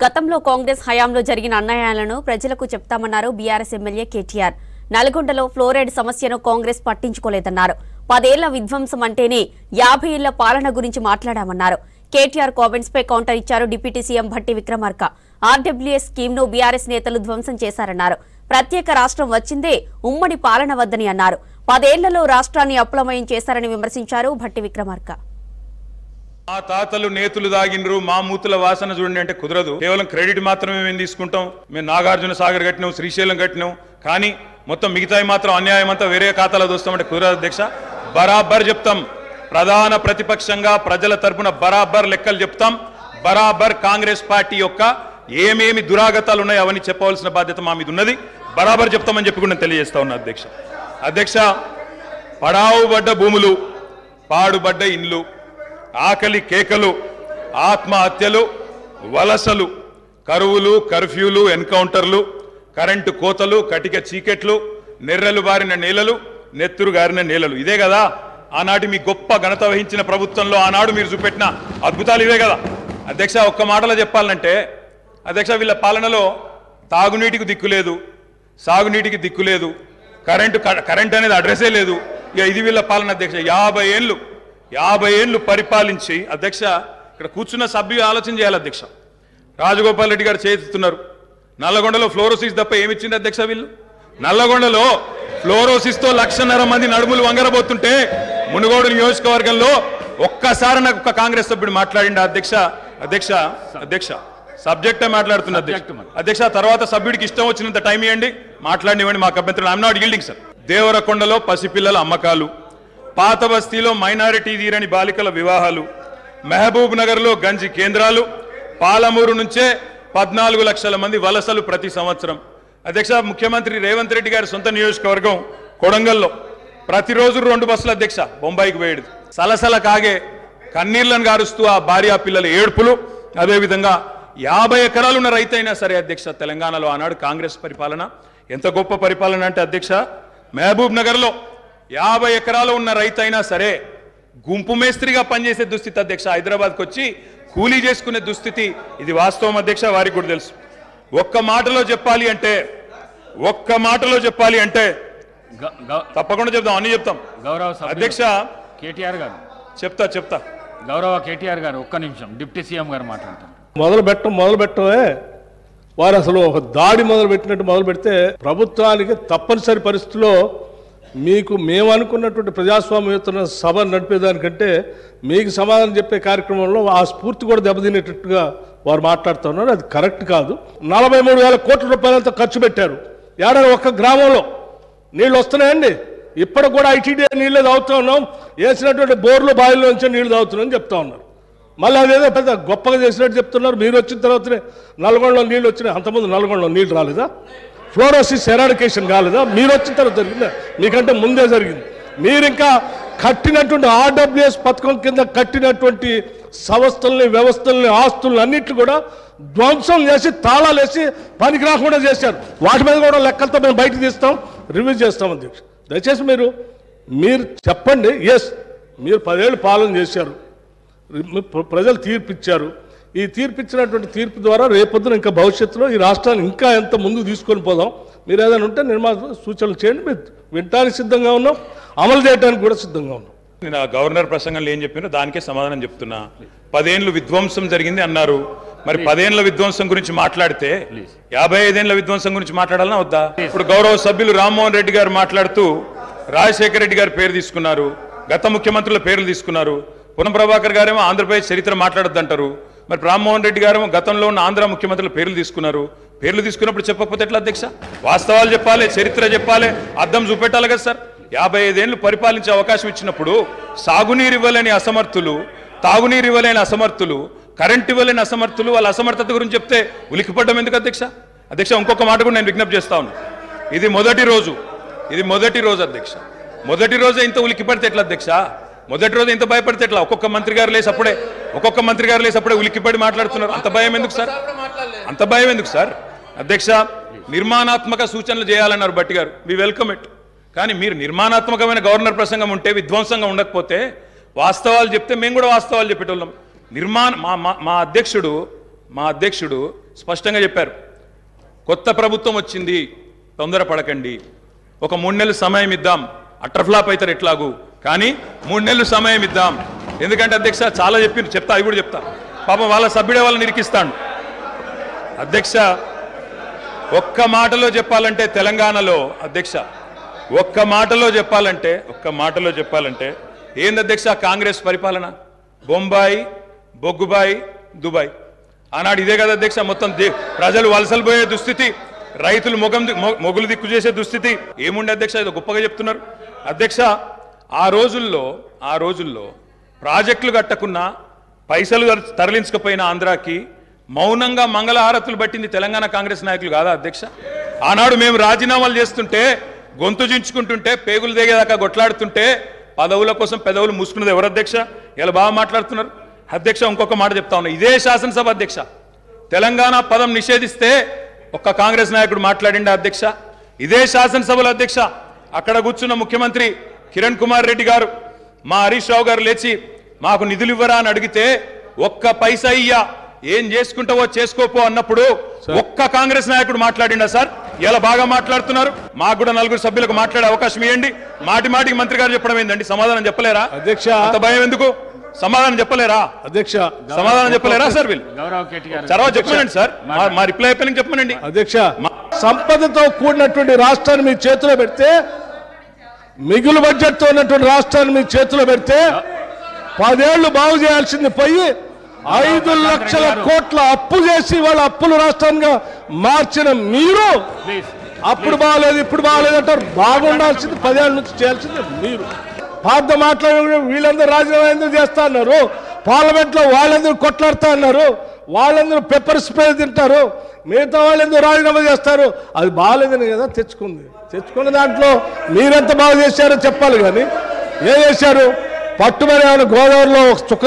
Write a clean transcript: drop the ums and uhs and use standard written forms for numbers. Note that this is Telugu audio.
గతంలో కాంగ్రెస్ హయాంలో జరిగిన అన్యాయాలను ప్రజలకు చెప్తామన్నారు బీఆర్ఎస్ ఎమ్మెల్యే కేటీఆర్. నల్గొండలో ఫ్లోరైడ్ సమస్యను కాంగ్రెస్ పట్టించుకోలేదన్నారు. 10 ఏళ్ల విధ్వంసం అంటేనే 50 ఏళ్ల పాలన గురించి మాట్లాడామన్నారు. కేటీఆర్ కామెంట్స్ పై కౌంటర్ ఇచ్చారు deputy CM Bhatti Vikramarka. RWS scheme ను బీఆర్ఎస్ నేతలు ధ్వంసం చేశారన్నారు. ప్రత్యేక రాష్ట్రం వచ్చిందే ఉమ్మడి పాలన వద్దని అన్నారు. 10 ఏళ్లలో రాష్ట్రాన్ని అప్లమయం చేశారని విమర్శించారు భట్టి విక్రమార్క. మా తాతలు నేతులు దాగినరు, మా మూతుల వాసన చూడండి అంటే కుదరదు. కేవలం క్రెడిట్ మాత్రమే మేము తీసుకుంటాం. మేము నాగార్జున సాగర్ కట్టినాం, శ్రీశైలం కట్టినాం, కానీ మొత్తం మిగతాయి మాత్రం అన్యాయం అంతా వేరే ఖాతాలో దోస్తామంటే కుదరదు అధ్యక్ష. బరాబర్ చెప్తాం. ప్రధాన ప్రతిపక్షంగా ప్రజల తరపున బరాబర్ లెక్కలు చెప్తాం. బరాబర్ కాంగ్రెస్ పార్టీ యొక్క ఏమేమి దురాగతాలు ఉన్నాయో అవన్నీ చెప్పవలసిన బాధ్యత మా మీద ఉన్నది. బరాబర్ చెప్తామని చెప్పి కూడా నేను తెలియజేస్తా ఉన్నా అధ్యక్ష. అధ్యక్ష, పడావుబడ్డ భూములు, పాడుబడ్డ ఇండ్లు, ఆకలి కేకలు, ఆత్మహత్యలు, వలసలు, కరువులు, కర్ఫ్యూలు, ఎన్కౌంటర్లు, కరెంటు కోతలు, కటిక చీకెట్లు, నెర్రెలు బారిన నేలలు, నెత్తురు గారిన నేలలు. ఇదే కదా ఆనాటి మీ గొప్ప ఘనత వహించిన ప్రభుత్వంలో ఆనాడు మీరు చూపెట్టిన అద్భుతాలు ఇవే కదా అధ్యక్ష. ఒక్క మాటలో చెప్పాలంటే అధ్యక్ష, వీళ్ళ పాలనలో తాగునీటికి దిక్కు లేదు, సాగునీటికి దిక్కు లేదు, కరెంట్ అనేది అడ్రస్సే లేదు. ఇక ఇది వీళ్ళ పాలన అధ్యక్ష. 50 ఏళ్ళు పరిపాలించి అధ్యక్ష, ఇక్కడ కూర్చున్న సభ్యులు ఆలోచన చేయాలి అధ్యక్ష. రాజగోపాల్ రెడ్డి గారు చేస్తున్నారు. నల్లగొండలో ఫ్లోరోసిస్ తప్ప ఏమిచ్చింది అధ్యక్ష వీళ్ళు? నల్లగొండలో ఫ్లోరోసిస్తో 1,50,000 మంది నడుములు వంగరబోతుంటే మునుగోడు నియోజకవర్గంలో ఒక్కసారి నాకు ఒక కాంగ్రెస్ సభ్యుడు మాట్లాడిండు అధ్యక్ష. అధ్యక్ష అధ్యక్ష సబ్జెక్టే మాట్లాడుతున్న అధ్యక్ష. తర్వాత సభ్యుడికి ఇష్టం వచ్చినంత టైం ఇవ్వండి, మాట్లాడినివ్వండి, మాకు అభ్యంతరం. I'm not gilding sir. దేవరకొండలో పసిపిల్లల అమ్మకాలు, పాత బస్తీలో మైనారిటీ తీరని బాలికల వివాహాలు, మహబూబ్ నగర్లో గంజి కేంద్రాలు, పాలమూరు నుంచే 14 లక్షల మంది వలసలు ప్రతి సంవత్సరం. అధ్యక్ష, ముఖ్యమంత్రి రేవంత్ రెడ్డి గారి సొంత నియోజకవర్గం కొడంగల్లో ప్రతిరోజు 2 బస్సులు అధ్యక్ష బొంబాయికి పోయేది. సలసల కాగే కన్నీళ్లను గారుస్తూ ఆ భార్య పిల్లల ఏడుపులు. అదేవిధంగా 50 ఎకరాలు ఉన్న రైతైనా సరే అధ్యక్ష, తెలంగాణలో ఆనాడు కాంగ్రెస్ పరిపాలన ఎంత గొప్ప పరిపాలన అంటే అధ్యక్ష, మహబూబ్ నగర్లో 50 ఎకరాలు ఉన్న రైతైనా సరే గుంపు మేస్త్రిగా పనిచేసే దుస్థితి అధ్యక్ష. హైదరాబాద్కి వచ్చి కూలీ చేసుకునే దుస్థితి. ఇది వాస్తవం అధ్యక్ష, వారికి కూడా తెలుసు. ఒక్క మాటలో చెప్పాలి అంటే తప్పకుండా చెప్తాం, అన్ని చెప్తాం. గౌరవ అధ్యక్ష కేటీఆర్ గారు చెప్తా గౌరవ కేటీఆర్ గారు ఒక్క నిమిషం, డిప్యూటీ సీఎం గారు మాట్లాడతారు. మొదలు పెట్టమే వారు అసలు ఒక దాడి మొదలుపెట్టినట్టు మొదలు పెడితే ప్రభుత్వానికి తప్పనిసరి పరిస్థితుల్లో మీకు మేము అనుకున్నటువంటి ప్రజాస్వామ్యయుత సభ నడిపేదానికంటే మీకు సమాధానం చెప్పే కార్యక్రమంలో ఆ స్ఫూర్తి కూడా దెబ్బతినేటట్టుగా వారు మాట్లాడుతున్నారు. అది కరెక్ట్ కాదు. 43,000 కోట్ల రూపాయలతో ఖర్చు పెట్టారు. ఏడాది ఒక్క గ్రామంలో నీళ్ళు వస్తున్నాయండి. ఇప్పటికి కూడా ఐటీడీ నీళ్ళే తాగుతూ ఉన్నాం. వేసినటువంటి బోర్లు బావిలో నుంచే నీళ్లు తాగుతున్నామని చెప్తా ఉన్నారు. మళ్ళీ అదేదో పెద్ద గొప్పగా చేసినట్టు చెప్తున్నారు. మీరు వచ్చిన తర్వాతనే నల్గొండలో నీళ్ళు వచ్చినాయి. అంతకుముందు నల్గొండలో నీళ్ళు రాలేదా? ఫ్లోరోసిస్ ఎరాడికేషన్ కాలేదా? మీరు వచ్చిన తర్వాత జరిగిందా? మీకంటే ముందే జరిగింది. మీరు ఇంకా కట్టినటువంటి ఆర్డబ్ల్యూఎస్ పథకం కింద కట్టినటువంటి సంస్థల్ని, వ్యవస్థల్ని, ఆస్తుల్ని అన్నింటిని కూడా ధ్వంసం చేసి తాళాలు వేసి పనికి రాకుండా చేశారు. వాటి మీద కూడా లెక్కలతో మేము బయటకు తీస్తాం, రివ్యూ చేస్తాం అధ్యక్ష. దయచేసి మీరు చెప్పండి. ఎస్, మీరు 10 ఏళ్ళు పాలన చేశారు, ప్రజలు తీర్పిచ్చారు. ఈ తీర్పిచ్చినటువంటి తీర్పు ద్వారా రేపొద్దున ఇంకా భవిష్యత్తులో ఈ రాష్ట్రాన్ని ఇంకా ఎంత ముందుకు తీసుకొని పోదాం. మీరు ఏదైనా ఉంటే సూచనలు చేయండి. మీరు వినడానికి సిద్ధంగా ఉన్నాం, అమలు చేయడానికి కూడా సిద్ధంగా ఉన్నాం. నేను ఆ గవర్నర్ ప్రసంగంలో ఏం చెప్పినో దానికే సమాధానం చెప్తున్నా. 10 ఏళ్ళు విధ్వంసం జరిగింది అన్నారు. మరి 10 ఏళ్ల విధ్వంసం గురించి మాట్లాడితే 55 ఏళ్ల విధ్వంసం గురించి మాట్లాడాలన్నా వద్దా? ఇప్పుడు గౌరవ సభ్యులు రామ్మోహన్ రెడ్డి గారు మాట్లాడుతూ రాజశేఖర రెడ్డి గారి పేరు తీసుకున్నారు, గత ముఖ్యమంత్రుల పేర్లు తీసుకున్నారు. పొన్నం ప్రభాకర్ గారేమో ఆంధ్రప్రదేశ్ చరిత్ర మాట్లాడొద్దంటారు. మరి రామ్మోహన్ రెడ్డి గారేమో గతంలో ఉన్న ఆంధ్ర ముఖ్యమంత్రుల పేర్లు తీసుకున్నారు. పేర్లు తీసుకున్నప్పుడు చెప్పకపోతే ఎట్లా అధ్యక్ష? వాస్తవాలు చెప్పాలి, చరిత్ర చెప్పాలి, అర్థం చూపెట్టాలి కదా సార్. 55 ఏళ్ళు పరిపాలించే అవకాశం ఇచ్చినప్పుడు సాగునీరు ఇవ్వలేని అసమర్థులు, తాగునీరు ఇవ్వలేని అసమర్థులు, కరెంట్ ఇవ్వలేని అసమర్థులు, వాళ్ళ అసమర్థత గురించి చెప్తే ఉలికిపడ్డం ఎందుకు అధ్యక్ష? అధ్యక్ష, ఇంకొక మాట కూడా నేను విజ్ఞప్తి చేస్తా ఉన్నా. ఇది మొదటి రోజు అధ్యక్ష. మొదటి రోజే ఇంత ఉలికిపడితే ఎట్లా అధ్యక్ష? మొదటి రోజు ఇంత భయపడితే ఎట్లా? ఒక్కొక్క మంత్రి గారు లేసి అప్పుడే ఉలికిపడి మాట్లాడుతున్నారు. అంత భయం ఎందుకు సార్? అధ్యక్ష, నిర్మాణాత్మక సూచనలు చేయాలన్నారు భట్టి గారు. We welcome it. కానీ మీరు నిర్మాణాత్మకమైన గవర్నర్ ప్రసంగం ఉంటే, విధ్వంసంగా ఉండకపోతే, వాస్తవాలు చెప్తే మేము కూడా వాస్తవాలు చెప్పేటోళ్ళం. మా అధ్యక్షుడు మా అధ్యక్షుడు స్పష్టంగా చెప్పారు, కొత్త ప్రభుత్వం వచ్చింది, తొందరపడకండి, ఒక 3 నెలలు సమయం ఇద్దాం, అట్రఫ్లాప్ అవుతారు ఎట్లాగూ, కానీ 3 నెలలు సమయం ఇద్దాం. ఎందుకంటే అధ్యక్ష చాలా చెప్తా, అవి కూడా చెప్తా, పాపం వాళ్ళ సభ్యుడే వాళ్ళని నిరికిస్తాడు. అధ్యక్ష ఒక్క మాటలో చెప్పాలంటే తెలంగాణలో అధ్యక్ష ఒక్క మాటలో చెప్పాలంటే ఏంది అధ్యక్ష కాంగ్రెస్ పరిపాలన? బొంబాయి, బొగ్గుబాయి, దుబాయ్. ఆనాడు ఇదే కదా అధ్యక్ష, మొత్తం ప్రజలు వలసలు పోయే దుస్థితి, రైతులు మొగులు దిక్కు చేసే దుస్థితి ఏముండే అధ్యక్ష? ఇది గొప్పగా చెప్తున్నారు అధ్యక్ష. ఆ రోజుల్లో ప్రాజెక్టులు కట్టకున్నా, పైసలు తరలించకపోయిన ఆంధ్రాకి మౌనంగా మంగళహారతులు పట్టింది తెలంగాణ కాంగ్రెస్ నాయకులు కాదా అధ్యక్ష? ఆనాడు మేము రాజీనామాలు చేస్తుంటే, గొంతు చించుకుంటుంటే, పేగులు దిగేదాకా కొట్లాడుతుంటే, పదవుల కోసం పెదవులు మూసుకున్నది ఎవరు అధ్యక్ష? ఇలా బాగా మాట్లాడుతున్నారు అధ్యక్ష. ఇంకొక మాట చెప్తా ఉన్నా, ఇదే శాసనసభ అధ్యక్ష, తెలంగాణ పదం నిషేధిస్తే ఒక్క కాంగ్రెస్ నాయకుడు మాట్లాడిండా అధ్యక్ష? ఇదే శాసనసభలో అధ్యక్ష, అక్కడ కూర్చున్న ముఖ్యమంత్రి కిరణ్ కుమార్ రెడ్డి గారు, మా హరీష్ రావు గారు లేచి మాకు నిధులు ఇవ్వరా అని అడిగితే, ఒక్క పైసా ఇయ్యా, ఏం చేసుకుంటావో చేసుకోపో అన్నప్పుడు ఒక్క కాంగ్రెస్ నాయకుడు మాట్లాడిండా సార్? ఇలా బాగా మాట్లాడుతున్నారు. మాకు కూడా 4 సభ్యులకు మాట్లాడే అవకాశం ఇవ్వండి. మాటికి మంత్రి గారు చెప్పడం ఏందండి? సమాధానం చెప్పలేరా అధ్యక్ష? అంత భయం ఎందుకు? సమాధానం చెప్పలేరా అధ్యక్ష? సమాధానం చెప్పలేరా సార్? వీళ్ళు గౌరవ్ కేటీఆర్ తర్వాత చెప్పమనండి సార్, మా రిప్లై అయిపోయిన చెప్పమనండి అధ్యక్ష. సంపదతో కూడినటువంటి రాష్ట్రాన్ని మీ చేతిలో పెడితే, మిగులు బడ్జెట్తో ఉన్నటువంటి రాష్ట్రాన్ని మీ చేతిలో పెడితే 10 ఏళ్లు బాగు చేయాల్సింది పోయి 5 లక్షల కోట్ల అప్పు చేసి వాళ్ళ అప్పులు రాష్ట్రంగా మార్చిన మీరు అప్పుడు బాగలేదు ఇప్పుడు బాగలేదు అంటారు. బాగుండాల్సింది 10 ఏళ్ళ నుంచి చేయాల్సింది మీరు. పాత మాట్లాడే వీళ్ళందరూ రాజీనామా ఎందుకు చేస్తా అన్నారు? పార్లమెంట్లో వాళ్ళందరూ కొట్లాడుతా అన్నారు, వాళ్ళందరూ పెప్పర్ స్ప్రే తింటారు, మిగతా వాళ్ళు ఎందుకు రాజీనామా చేస్తారు? అది బాగాలేదని కదా తెచ్చుకున్న దాంట్లో మీరెంత బాగా చేశారో చెప్పాలి. కానీ ఏం చేశారు? పట్టుమని గోదావరిలో చుక్క